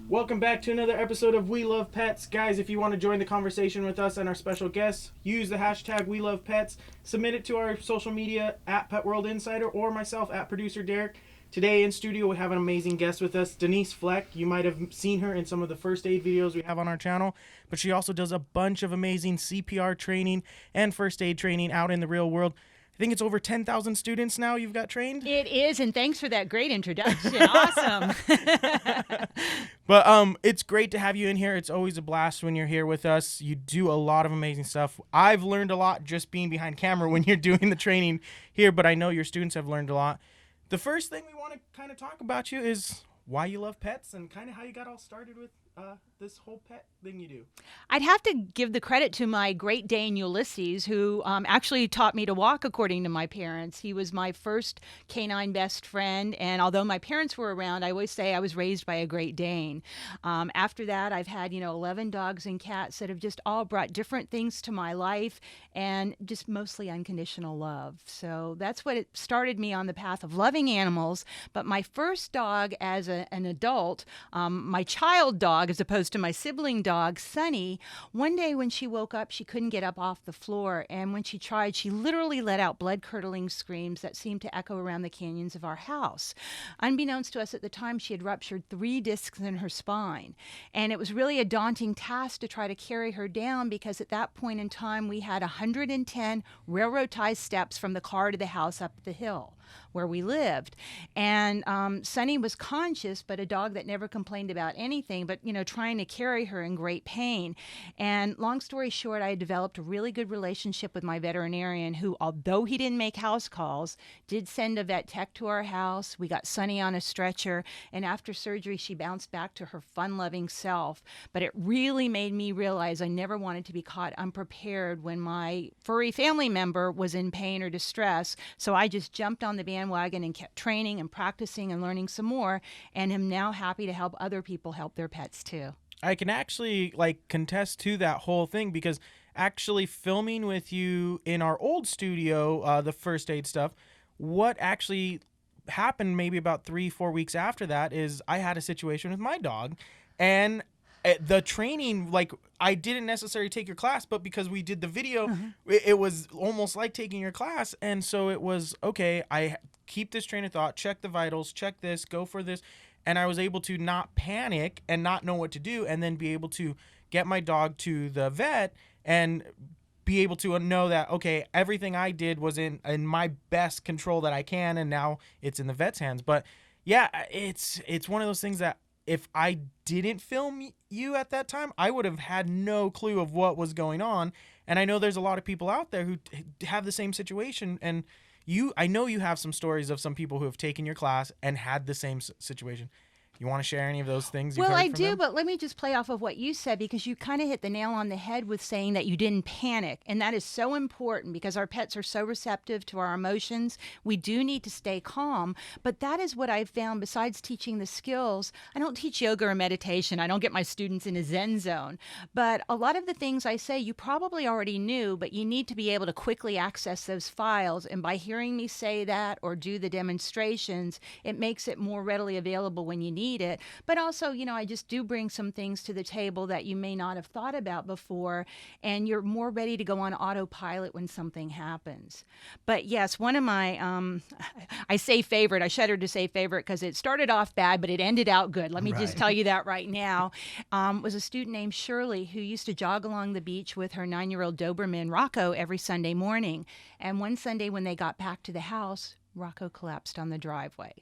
Welcome back to another episode of We Love Pets. Guys, if you want to join the conversation with us and our special guests, use the hashtag We Love Pets. Submit it to our social media at Pet World Insider or myself at Producer Derek. Today in studio we have an amazing guest with us, Denise Fleck. You might have seen her in some of the first aid videos we have on our channel, but she also does a bunch of amazing CPR training and first aid training out in the real world. I think it's over 10,000 students now you've got trained. It is, and thanks for that great introduction. Awesome. But it's great to have you in here. It's always a blast when you're here with us. You do a lot of amazing stuff. I've learned a lot just being behind camera when you're doing the training here, but I know your students have learned a lot. The first thing we want to kind of talk about you is why you love pets and kind of how you got all started with this whole pet thing you do. I'd have to give the credit to my Great Dane Ulysses, who actually taught me to walk according to my parents. He was my first canine best friend, and although my parents were around, I always say I was raised by a Great Dane. After that, I've had 11 dogs and cats that have just all brought different things to my life, and just mostly unconditional love. So that's what it started me on the path of loving animals. But my first dog as an adult, my child dog, as opposed to my sibling dog, Sunny, one day when she woke up, she couldn't get up off the floor. And when she tried, she literally let out blood-curdling screams that seemed to echo around the canyons of our house. Unbeknownst to us at the time, she had ruptured 3 discs in her spine. And it was really a daunting task to try to carry her down because at that point in time, we had 110 railroad-tie steps from the car to the house up the hill where we lived. And Sunny was conscious, but a dog that never complained about anything, but, trying to carry her in great pain. And long story short, I had developed a really good relationship with my veterinarian who, although he didn't make house calls, did send a vet tech to our house. We got Sunny on a stretcher, and after surgery, she bounced back to her fun-loving self. But it really made me realize I never wanted to be caught unprepared when my furry family member was in pain or distress. So I just jumped on the bandwagon and kept training and practicing and learning some more, and am now happy to help other people help their pets too. I can actually contest to that whole thing because actually filming with you in our old studio, the first aid stuff, what actually happened maybe about 3-4 weeks after that is I had a situation with my dog, and the training, I didn't necessarily take your class, but because we did the video, it was almost like taking your class. And so it was, okay, I keep this train of thought, check the vitals, check this, go for this. And I was able to not panic and not know what to do, and then be able to get my dog to the vet and be able to know that, okay, everything I did was in my best control that I can, and now it's in the vet's hands. But yeah, it's one of those things that if I didn't film you at that time, I would have had no clue of what was going on. And I know there's a lot of people out there who have the same situation. And I know you have some stories of some people who have taken your class and had the same situation. You want to share any of those things? Well, I do, but let me just play off of what you said, because you kind of hit the nail on the head with saying that you didn't panic. And that is so important because our pets are so receptive to our emotions. We do need to stay calm. But that is what I've found besides teaching the skills. I don't teach yoga or meditation. I don't get my students in a Zen zone. But a lot of the things I say you probably already knew, but you need to be able to quickly access those files. And by hearing me say that or do the demonstrations, it makes it more readily available when you need it. But also, I just do bring some things to the table that you may not have thought about before, and you're more ready to go on autopilot when something happens. But yes, one of my, I say favorite, I shudder to say favorite because it started off bad, but it ended out good. Let me just tell you that right now, was a student named Shirley who used to jog along the beach with her 9-year-old Doberman, Rocco, every Sunday morning. And one Sunday when they got back to the house, Rocco collapsed on the driveway.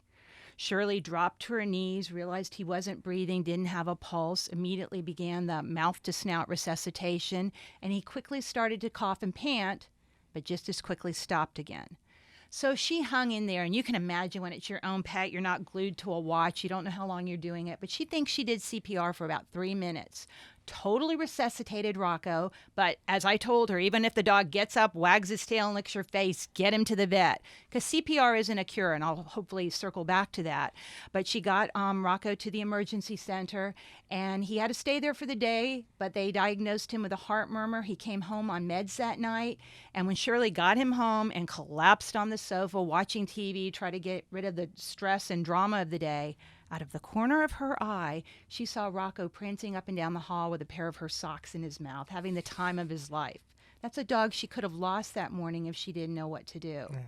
Shirley dropped to her knees, realized he wasn't breathing, didn't have a pulse, immediately began the mouth-to-snout resuscitation, and he quickly started to cough and pant, but just as quickly stopped again. So she hung in there, and you can imagine when it's your own pet, you're not glued to a watch, you don't know how long you're doing it, but she thinks she did CPR for about 3 minutes. Totally resuscitated Rocco, but as I told her, even if the dog gets up, wags his tail, and licks your face, get him to the vet, because CPR isn't a cure, and I'll hopefully circle back to that. But she got Rocco to the emergency center, and he had to stay there for the day, but they diagnosed him with a heart murmur. He came home on meds that night, and when Shirley got him home and collapsed on the sofa watching TV, try to get rid of the stress and drama of the day, Out of the corner of her eye, she saw Rocco prancing up and down the hall with a pair of her socks in his mouth, having the time of his life. That's a dog she could have lost that morning if she didn't know what to do. Yeah.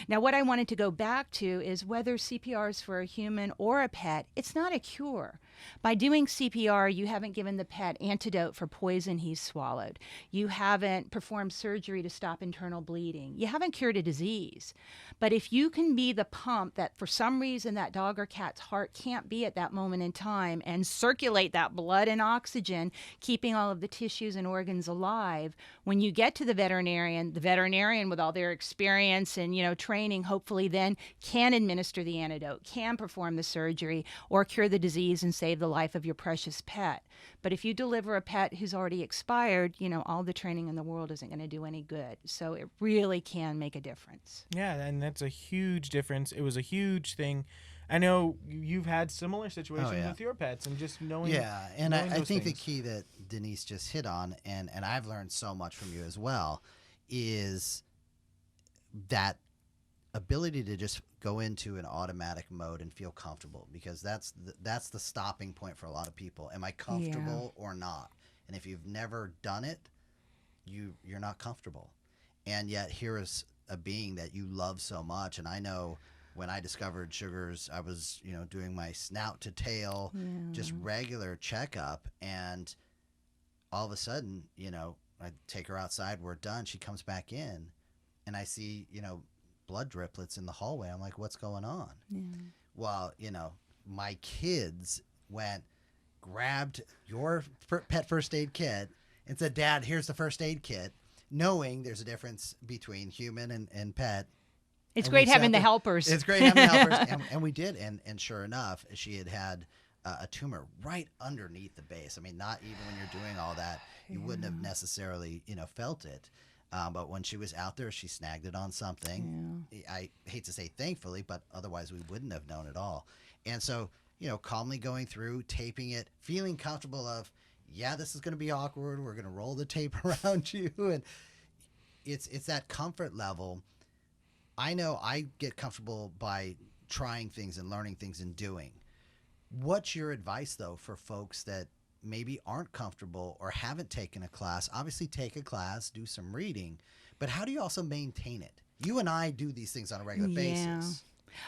Now, what I wanted to go back to is whether CPR is for a human or a pet, it's not a cure. By doing CPR, you haven't given the pet antidote for poison he's swallowed. You haven't performed surgery to stop internal bleeding. You haven't cured a disease. But if you can be the pump that for some reason that dog or cat's heart can't be at that moment in time and circulate that blood and oxygen, keeping all of the tissues and organs alive, when you get to the veterinarian with all their experience and, training, hopefully then can administer the antidote, can perform the surgery or cure the disease and save the life of your precious pet. But if you deliver a pet who's already expired, all the training in the world isn't going to do any good. So it really can make a difference. Yeah, and that's a huge difference. It was a huge thing. I know you've had similar situations with your pets and just knowing. Yeah, and knowing I those think things. the key that Denise just hit on, and I've learned so much from you as well, is that ability to just go into an automatic mode and feel comfortable, because that's the stopping point for a lot of people. Am I comfortable or not? And if you've never done it, you're not comfortable. And yet here is a being that you love so much. And I know when I discovered Sugars, I was, doing my snout to tail, just regular checkup. And all of a sudden, I take her outside, we're done. She comes back in and I see, blood driplets in the hallway. I'm like, what's going on? Yeah. Well, my kids grabbed your pet first aid kit and said, Dad, here's the first aid kit, knowing there's a difference between human and pet. It's And great we having sat the there- helpers. It's great having the helpers. And we did. And sure enough, she had a tumor right underneath the base. I mean, not even when you're doing all that, you wouldn't have necessarily, felt it. But when she was out there, she snagged it on something. I hate to say thankfully, but otherwise we wouldn't have known at all. And so, calmly going through, taping it, feeling comfortable of, this is going to be awkward. We're going to roll the tape around you. And it's that comfort level. I know I get comfortable by trying things and learning things and doing. What's your advice, though, for folks that maybe aren't comfortable or haven't taken a class? Obviously, take a class, do some reading, but how do you also maintain it? You and I do these things on a regular basis.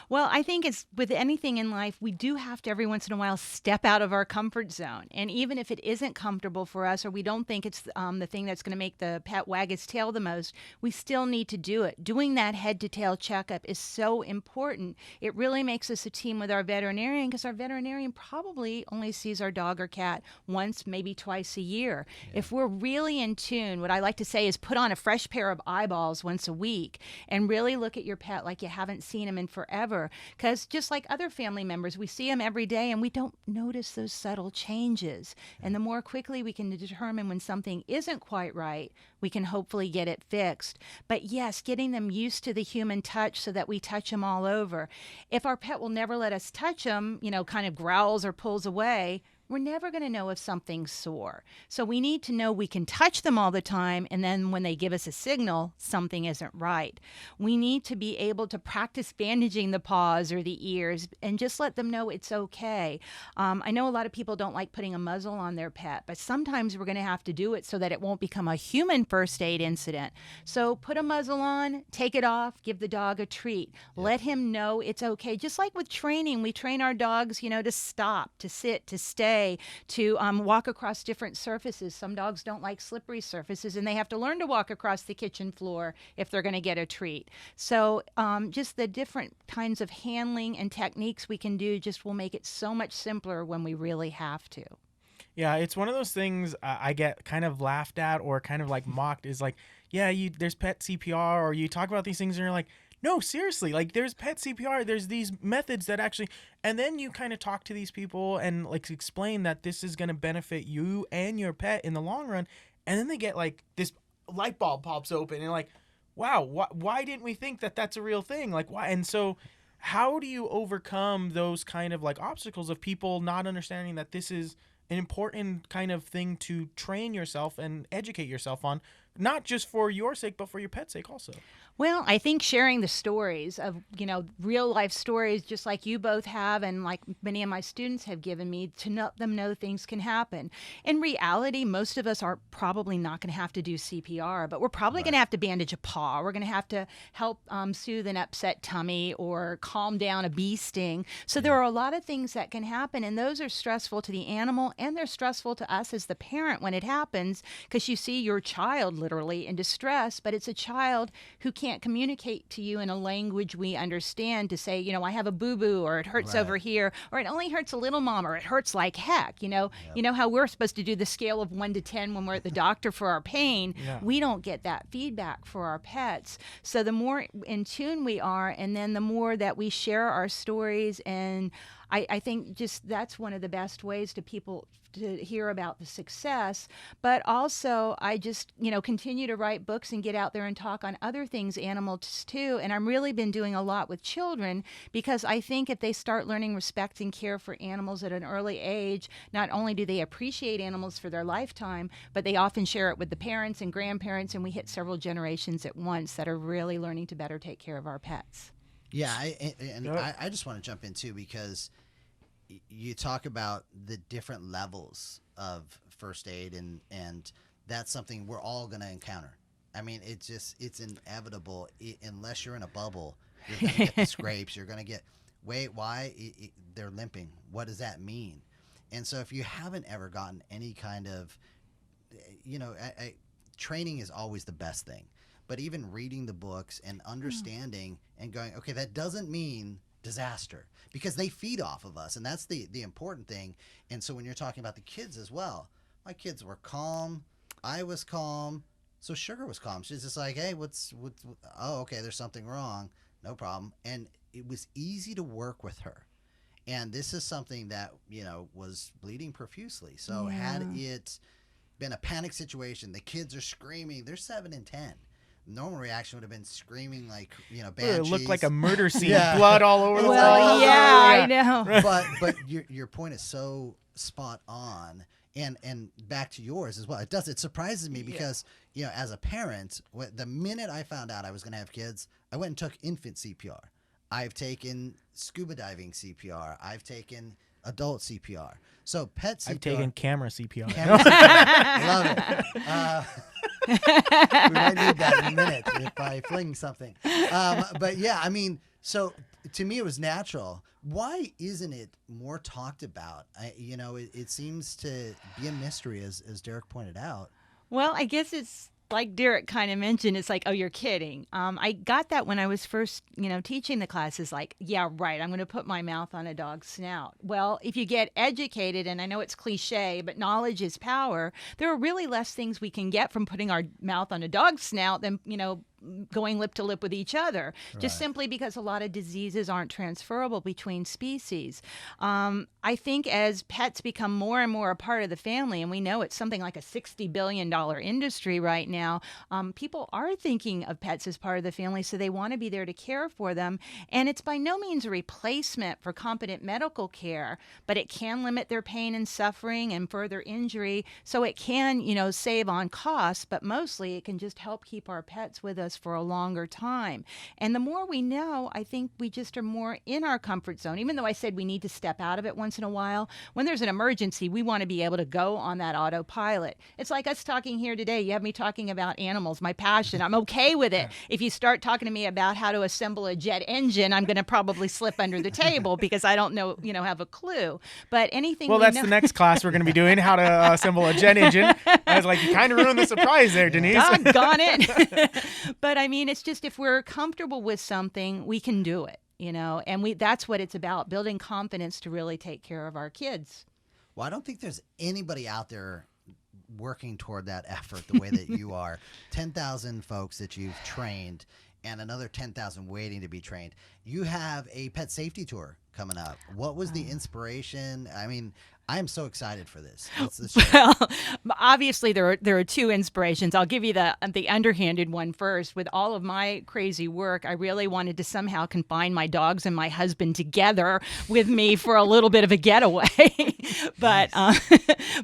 Well, I think it's with anything in life, we do have to every once in a while step out of our comfort zone. And even if it isn't comfortable for us or we don't think it's the thing that's going to make the pet wag its tail the most, we still need to do it. Doing that head to tail checkup is so important. It really makes us a team with our veterinarian, because our veterinarian probably only sees our dog or cat once, maybe twice a year. Yeah. If we're really in tune, what I like to say is put on a fresh pair of eyeballs once a week and really look at your pet like you haven't seen him in forever. Because just like other family members, we see them every day and we don't notice those subtle changes. And the more quickly we can determine when something isn't quite right, we can hopefully get it fixed. But yes, getting them used to the human touch so that we touch them all over. If our pet will never let us touch them, kind of growls or pulls away, we're never going to know if something's sore. So we need to know we can touch them all the time, and then when they give us a signal, something isn't right. We need to be able to practice bandaging the paws or the ears and just let them know it's okay. I know a lot of people don't like putting a muzzle on their pet, but sometimes we're going to have to do it so that it won't become a human first aid incident. So put a muzzle on, take it off, give the dog a treat. Yeah. Let him know it's okay. Just like with training, we train our dogs, to stop, to sit, to stay, to walk across different surfaces. Some dogs don't like slippery surfaces, and they have to learn to walk across the kitchen floor if they're going to get a treat. So just the different kinds of handling and techniques we can do just will make it so much simpler when we really have to. Yeah, it's one of those things I get kind of laughed at or kind of like mocked is like, there's pet CPR, or you talk about these things and you're like, no, seriously, like there's pet CPR, there's these methods that actually, and then you kind of talk to these people and like explain that this is going to benefit you and your pet in the long run. And then they get like this light bulb pops open and you're like, wow, why didn't we think that that's a real thing? Like why? And so how do you overcome those kind of like obstacles of people not understanding that this is an important kind of thing to train yourself and educate yourself on not just for your sake, but for your pet's sake also. Well, I think sharing the stories of, real life stories, just like you both have, and like many of my students have given me, to let them know things can happen. In reality, most of us are probably not going to have to do CPR, but we're probably going to have to bandage a paw. We're going to have to help soothe an upset tummy or calm down a bee sting. So there are a lot of things that can happen, and those are stressful to the animal, and they're stressful to us as the parent when it happens, because you see your child literally in distress, but it's a child who can't communicate to you in a language we understand to say, I have a boo-boo, or it hurts over here, or it only hurts a little, mom, or it hurts like heck. You know how we're supposed to do the scale of 1 to 10 when we're at the doctor for our pain. We don't get that feedback for our pets. So the more in tune we are, and then the more that we share our stories, and I think just that's one of the best ways to people to hear about the success. But also, I just, continue to write books and get out there and talk on other things, animals too. And I'm really been doing a lot with children, because I think if they start learning respect and care for animals at an early age, not only do they appreciate animals for their lifetime, but they often share it with the parents and grandparents, and we hit several generations at once that are really learning to better take care of our pets. Yeah, I just want to jump in too, because you talk about the different levels of first aid, and that's something we're all going to encounter. I mean, it's inevitable. Unless you're in a bubble, you're going to get the scrapes. You're going to get, wait, why? They're limping. What does that mean? And so if you haven't ever gotten any kind of, training is always the best thing. But even reading the books and understanding and going, okay, that doesn't mean disaster, because they feed off of us, and that's the important thing. And so when you're talking about the kids as well, my kids were calm, I was calm, so Sugar was calm. She's just like, hey, what's oh, okay, there's something wrong, no problem. And it was easy to work with her. And this is something that was bleeding profusely. So had it been a panic situation, the kids are screaming, they're 7 and 10. Normal reaction would have been screaming like, banshees. It looked like a murder scene, blood all over the Well, wall. I know. But your point is so spot on, and back to yours as well. It surprises me because as a parent, the minute I found out I was going to have kids, I went and took infant CPR. I've taken scuba diving CPR. I've taken adult CPR. So pet CPR. I've taken camera CPR. Love it. We might need that in a minute if I fling something. But yeah, I mean, so to me it was natural. Why isn't it more talked about? It seems to be a mystery, as Derek pointed out. Well, I guess it's like Derek kind of mentioned, it's like, oh, you're kidding. I got that when I was first, teaching the classes, like, yeah, right, I'm going to put my mouth on a dog's snout. Well, if you get educated, and I know it's cliche, but knowledge is power, there are really less things we can get from putting our mouth on a dog's snout than, going lip to lip with each other, just simply because a lot of diseases aren't transferable between species. I think as pets become more and more a part of the family, and we know it's something like a $60 billion industry right now, people are thinking of pets as part of the family, so they want to be there to care for them. And it's by no means a replacement for competent medical care, but it can limit their pain and suffering and further injury, so it can, save on costs, but mostly it can just help keep our pets with us for a longer time. And the more we know, I think we just are more in our comfort zone. Even though I said we need to step out of it once in a while, when there's an emergency, we want to be able to go on that autopilot. It's like us talking here today. You have me talking about animals, my passion. I'm okay with it. If you start talking to me about how to assemble a jet engine, I'm going to probably slip under the table because I don't know, have a clue. But anything well, that's the next class we're going to be doing, how to assemble a jet engine. I was like, you kind of ruined the surprise there, Denise. Doggone it. But I mean, it's just if we're comfortable with something, we can do it, and that's what it's about, building confidence to really take care of our kids. Well, I don't think there's anybody out there working toward that effort the way that you are. 10,000 folks that you've trained and another 10,000 waiting to be trained. You have a pet safety tour coming up. What was the inspiration? I mean, I am so excited for this. Let's share. Well, obviously there are two inspirations. I'll give you the underhanded one first. With all of my crazy work, I really wanted to somehow confine my dogs and my husband together with me for a little bit of a getaway. But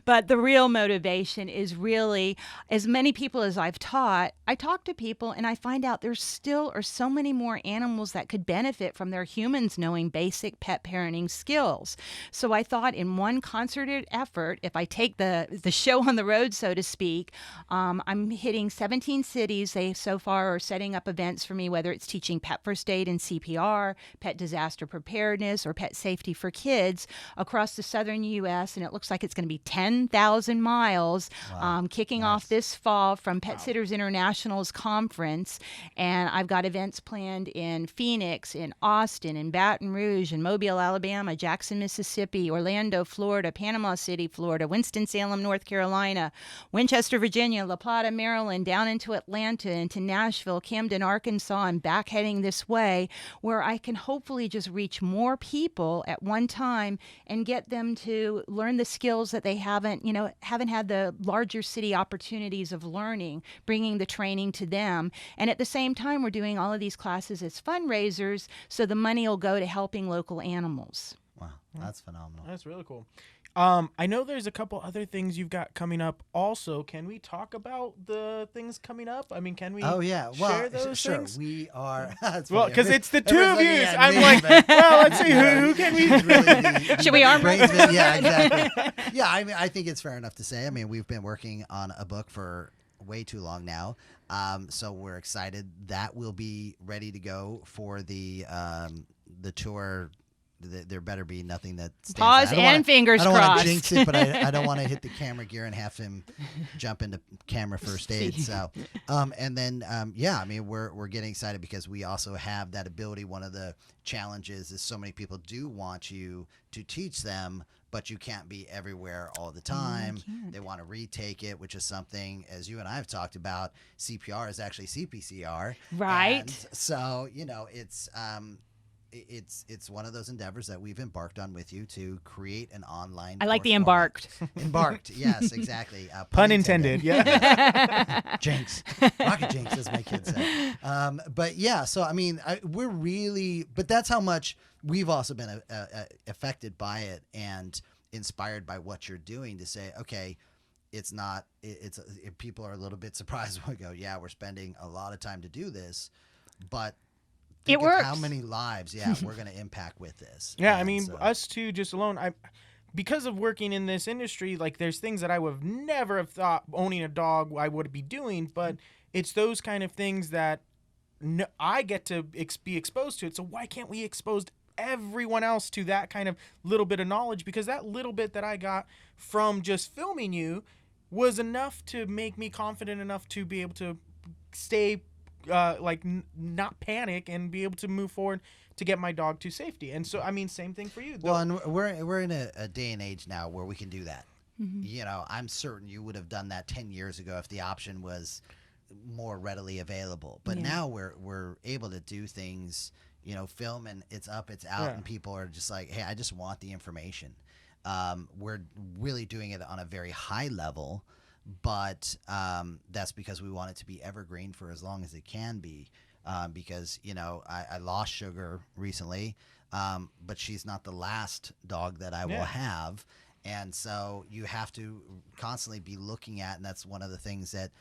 but the real motivation is really, as many people as I've taught, I talk to people and I find out there still are so many more animals that could benefit from their humans knowing basic pet parenting skills. So I thought in one concerted effort, if I take the show on the road, so to speak, I'm hitting 17 cities. They so far are setting up events for me, whether it's teaching pet first aid and CPR, pet disaster preparedness, or pet safety for kids across the southern U.S. And it looks like it's going to be 10,000 miles, kicking off this fall from Pet Sitters International's conference. And I've got events planned in Phoenix, in Austin, in Baton Rouge, in Mobile, Alabama, Jackson, Mississippi, Orlando, Florida, Panama City, Florida, Winston-Salem, North Carolina, Winchester, Virginia, La Plata, Maryland, down into Atlanta, into Nashville, Camden, Arkansas, and back heading this way, where I can hopefully just reach more people at one time and get them to learn the skills that they haven't had the larger city opportunities of learning, bringing the training to them. And at the same time, we're doing all of these classes as fundraisers, so the money will go to helping local animals. Wow, that's phenomenal. That's really cool. I know there's a couple other things you've got coming up also. Can we talk about the things coming up? I mean, can we share those sure. things? We are. Well, because it's the two of you. Everyone's I'm looking like, at me, well, let's see, who can we... really Should we arm wrestle? Yeah, exactly. Yeah, I mean, I think it's fair enough to say. I mean, we've been working on a book for way too long now. So we're excited. That will be ready to go for the tour. There better be nothing that stands Pause and fingers crossed. I don't want to jinx it, but I don't want to hit the camera gear and have him jump into camera first aid. So, and then, I mean, we're getting excited because we also have that ability. One of the challenges is so many people do want you to teach them, but you can't be everywhere all the time. They want to retake it, which is something, as you and I have talked about, CPR is actually CPCR. Right. And so, it's one of those endeavors that we've embarked on with you to create an online. I like the format. embarked. Yes, exactly. Pun intended. Yeah. Jinx. Rocket jinx, as my kids say. But yeah, so I mean, we're really, but that's how much we've also been affected by it and inspired by what you're doing to say, okay, it's not, people are a little bit surprised when we go, yeah, we're spending a lot of time to do this, but it works. How many lives, we're going to impact with this. Yeah, I mean, us two just alone, because of working in this industry, like there's things that I would have never have thought owning a dog I would be doing, but it's those kind of things that I get to be exposed to it. So why can't we expose everyone else to that kind of little bit of knowledge? Because that little bit that I got from just filming you was enough to make me confident enough to be able to stay not panic and be able to move forward to get my dog to safety. And so, I mean, same thing for you. Well, and we're in a day and age now where we can do that. Mm-hmm. I'm certain you would have done that 10 years ago if the option was more readily available. But now we're able to do things, film and it's up, it's out, and people are just like, hey, I just want the information. We're really doing it on a very high level. But that's because we want it to be evergreen for as long as it can be. Because, I lost Sugar recently, but she's not the last dog that I will have. And so you have to constantly be looking at, and that's one of the things that,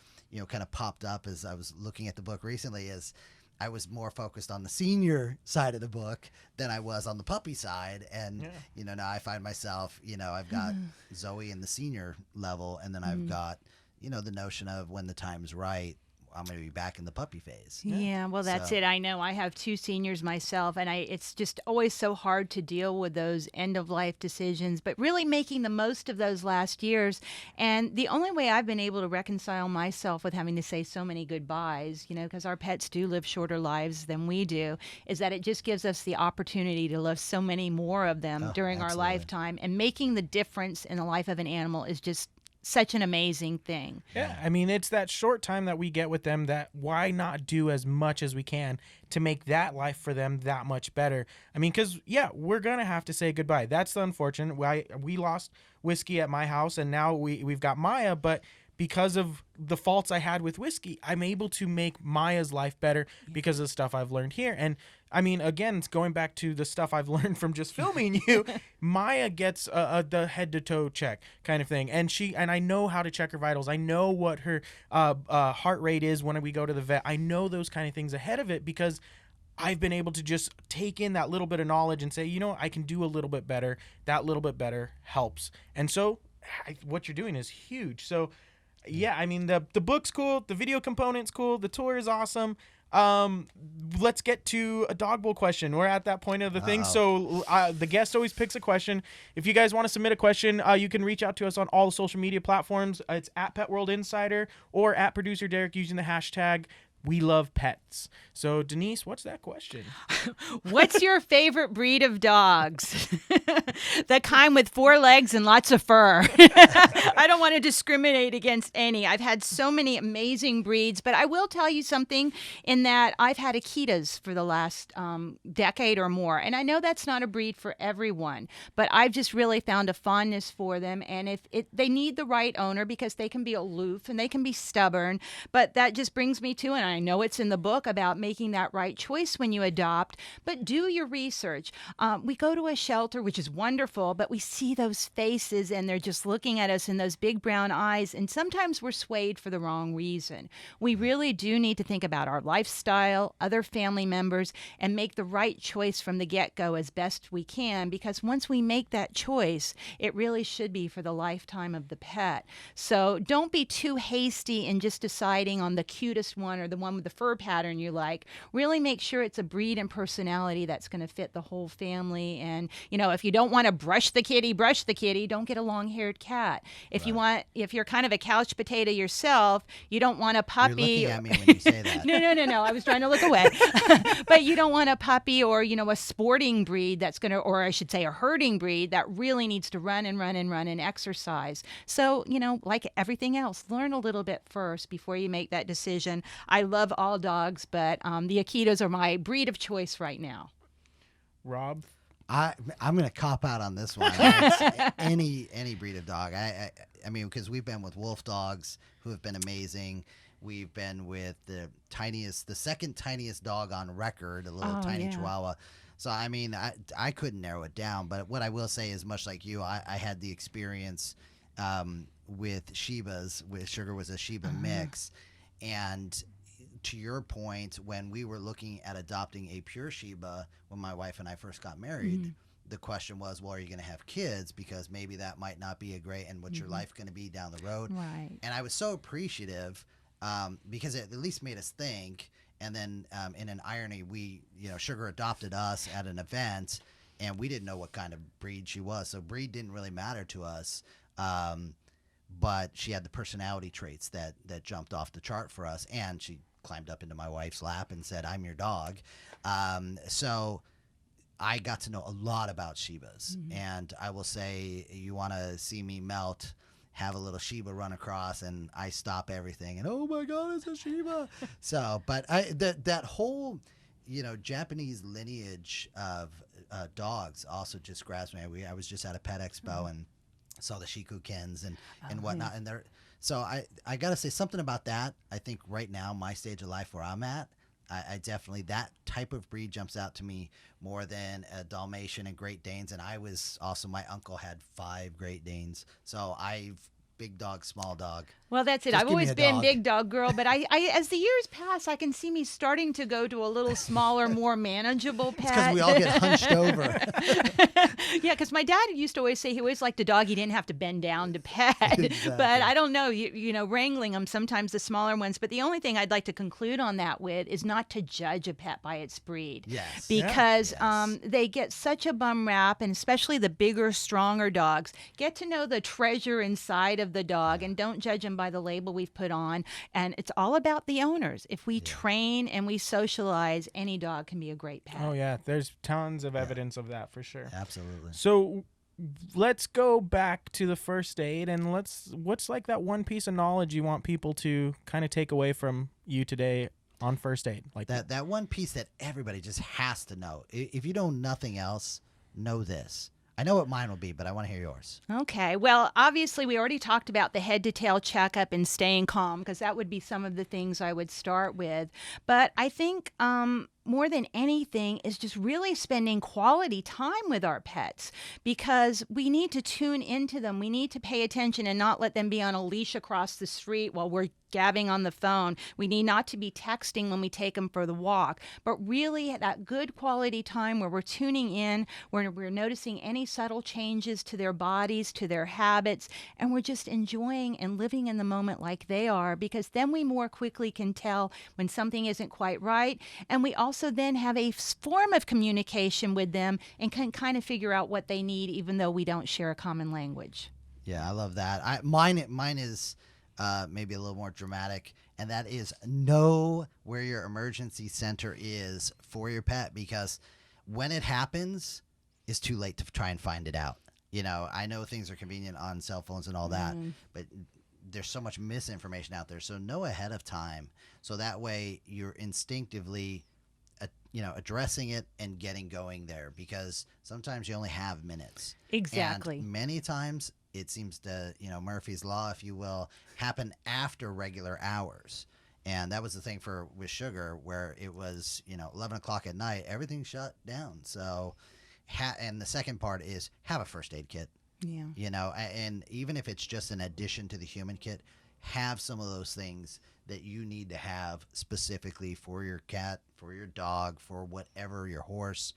kind of popped up as I was looking at the book recently is I was more focused on the senior side of the book than I was on the puppy side. And, now I find myself, I've got Zoe in the senior level, and then I've got, the notion of when the time's right, I'm going to be back in the puppy phase. Yeah, well, that's it. I know I have two seniors myself, and it's just always so hard to deal with those end-of-life decisions, but really making the most of those last years. And the only way I've been able to reconcile myself with having to say so many goodbyes, because our pets do live shorter lives than we do, is that it just gives us the opportunity to love so many more of them during our lifetime. And making the difference in the life of an animal is just such an amazing thing. Yeah, I mean, it's that short time that we get with them that why not do as much as we can to make that life for them that much better? I mean, because, yeah, we're going to have to say goodbye. That's the unfortunate. We lost Whiskey at my house, and now we've got Maya, but because of the faults I had with Whiskey, I'm able to make Maya's life better because of the stuff I've learned here. And I mean, again, it's going back to the stuff I've learned from just filming you. Maya gets the head to toe check kind of thing, and I know how to check her vitals. I know what her heart rate is when we go to the vet. I know those kind of things ahead of it because I've been able to just take in that little bit of knowledge and say, you know, I can do a little bit better. That little bit better helps, and so what you're doing is huge. So. Yeah, I mean, the book's cool, the video component's cool, the tour is awesome. Let's get to a dog bowl question. We're at that point of the thing. So the guest always picks a question. If you guys want to submit a question, you can reach out to us on all the social media platforms. It's at Pet World Insider or at Producer Derek using the hashtag We Love Pets. So, Denise, what's that question? What's your favorite breed of dogs? The kind with 4 legs and lots of fur. I don't want to discriminate against any. I've had so many amazing breeds, but I will tell you something in that I've had Akitas for the last decade or more, and I know that's not a breed for everyone, but I've just really found a fondness for them, and they need the right owner because they can be aloof and they can be stubborn, but that just brings me to, and I know it's in the book about making that right choice when you adopt, but do your research. We go to a shelter, which is wonderful, but we see those faces and they're just looking at us in those big brown eyes, and sometimes we're swayed for the wrong reason. We really do need to think about our lifestyle, other family members, and make the right choice from the get-go as best we can, because once we make that choice, it really should be for the lifetime of the pet. So don't be too hasty in just deciding on the cutest one or the one with the fur pattern you like. Really make sure it's a breed and personality that's going to fit the whole family. And, you know, if you don't want to brush the kitty, don't get a long-haired cat. If if you're kind of a couch potato yourself, you don't want a puppy. You're looking at me when you say that. No. I was trying to look away. But you don't want a puppy or, you know, a sporting breed that's going to, or I should say a herding breed that really needs to run and exercise. So, you know, like everything else, learn a little bit first before you make that decision. I love all dogs, but the Akitas are my breed of choice right now. Rob? I'm going to cop out on this one. Any breed of dog. I mean, because we've been with wolf dogs who have been amazing. We've been with the second tiniest dog on record, a little tiny Chihuahua. So, I mean, I couldn't narrow it down. But what I will say is, much like you, I had the experience with Shibas. Sugar was a Shiba mix. And to your point, when we were looking at adopting a pure Shiba, when my wife and I first got married, the question was, well, are you going to have kids? Because maybe that might not be a great, and what's your life going to be down the road? Right. And I was so appreciative because it at least made us think. And then in an irony, Sugar adopted us at an event, and we didn't know what kind of breed she was. So breed didn't really matter to us. But she had the personality traits that jumped off the chart for us, and she climbed up into my wife's lap and said, "I'm your dog." So I got to know a lot about Shibas, and I will say, you want to see me melt, have a little Shiba run across, and I stop everything, and oh my God, it's a Shiba. So, but that whole, Japanese lineage of dogs also just grabs me. I was just at a pet expo and saw the Shikukens and whatnot, and they're. So I got to say something about that. I think right now, my stage of life where I'm at, I definitely, that type of breed jumps out to me more than a Dalmatian and Great Danes. And I was also, my uncle had 5 Great Danes. So big dog, small dog. Well, that's it. Just I've give me always a been dog. big dog girl, but I as the years pass, I can see me starting to go to a little smaller, more manageable pet. It's because we all get hunched over. Yeah, because my dad used to always say he always liked a dog he didn't have to bend down to pet. Exactly. But I don't know, wrangling them, sometimes the smaller ones. But the only thing I'd like to conclude on that with is not to judge a pet by its breed. Yes. Because Yes. they get such a bum rap, and especially the bigger, stronger dogs. Get to know the treasure inside of the dog, and don't judge them by the label we've put on. And it's all about the owners. If we train and we socialize, any dog can be a great pet. Oh, yeah. There's tons of evidence of that for sure. Absolutely. So let's go back to the first aid, and what's like that one piece of knowledge you want people to kind of take away from you today on first aid? Like That one piece that everybody just has to know. If you know nothing else, know this. I know what mine will be, but I want to hear yours. Okay. Well, obviously, we already talked about the head to tail checkup and staying calm, because that would be some of the things I would start with. But I think more than anything is just really spending quality time with our pets, because we need to tune into them. We need to pay attention and not let them be on a leash across the street while we're gabbing on the phone. We need not to be texting when we take them for the walk, but really that good quality time where we're tuning in, where we're noticing any subtle changes to their bodies, to their habits, and we're just enjoying and living in the moment like they are, because then we more quickly can tell when something isn't quite right. And we also then have a form of communication with them and can kind of figure out what they need, even though we don't share a common language. Yeah, I love that. Mine is maybe a little more dramatic, and that is know where your emergency center is for your pet, because when it happens, it's too late to try and find it out. You know, I know things are convenient on cell phones and all that, but there's so much misinformation out there. So know ahead of time, so that way you're instinctively addressing it and getting going there, because sometimes you only have minutes. Exactly. And many times it seems to, Murphy's Law, if you will, happen after regular hours. And that was the thing with Sugar, where it was, 11 o'clock at night, everything shut down. So, and the second part is have a first aid kit. Yeah. And even if it's just an addition to the human kit, have some of those things that you need to have specifically for your cat, for your dog, for whatever, your horse,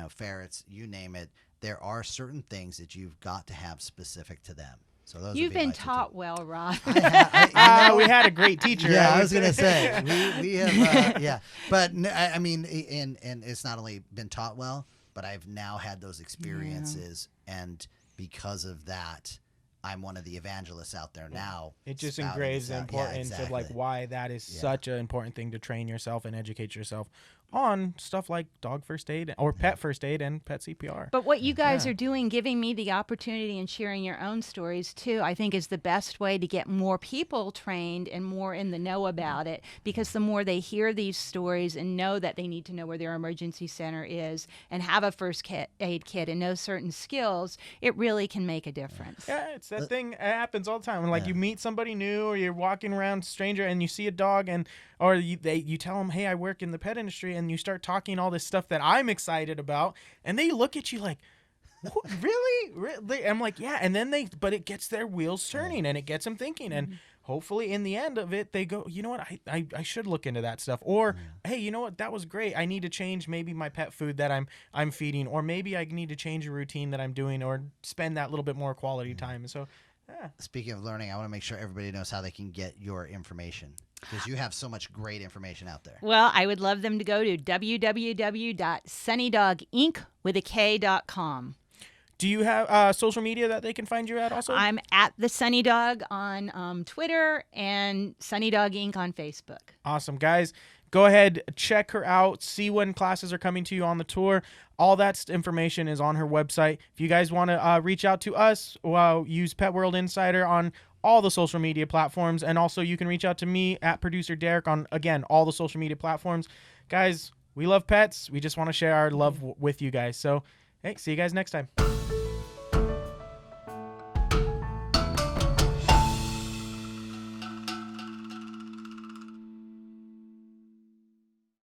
ferrets, you name it. There are certain things that you've got to have specific to them. So those You've would be been my two taught tips. well, Rob. We had a great teacher. Yeah, I was gonna say we have yeah, but I mean, and it's not only been taught well, but I've now had those experiences, and because of that, I'm one of the evangelists out there now. It just spouting engraves this the out. importance Yeah, of like exactly. why that is such an important thing to train yourself and educate yourself on stuff like dog first aid or pet first aid and pet CPR. But what you guys are doing, giving me the opportunity and sharing your own stories too, I think is the best way to get more people trained and more in the know about it, because the more they hear these stories and know that they need to know where their emergency center is and have a first aid kit and know certain skills, it really can make a difference. Yeah, it's that thing. It happens all the time. When like you meet somebody new, or you're walking around stranger and you see a dog, or you tell them, "Hey, I work in the pet industry," and you start talking all this stuff that I'm excited about, and they look at you like, really? I'm like, yeah. And then but it gets their wheels turning, and it gets them thinking, and hopefully in the end of it, they go, you know what, I should look into that stuff, or hey, you know what, that was great. I need to change maybe my pet food that I'm feeding, or maybe I need to change a routine that I'm doing, or spend that little bit more quality time. So. Yeah. Speaking of learning, I want to make sure everybody knows how they can get your information, because you have so much great information out there. Well, I would love them to go to www.sunnydoginc.com. Do you have social media that they can find you at also? I'm at the Sunny Dog on Twitter and Sunny Dog Inc. on Facebook. Awesome, guys. Go ahead, check her out, see when classes are coming to you on the tour. All that information is on her website. If you guys want to reach out to us, use Pet World Insider on all the social media platforms. And also you can reach out to me at Producer Derek on, again, all the social media platforms. Guys, we love pets. We just want to share our love with you guys. So, hey, see you guys next time.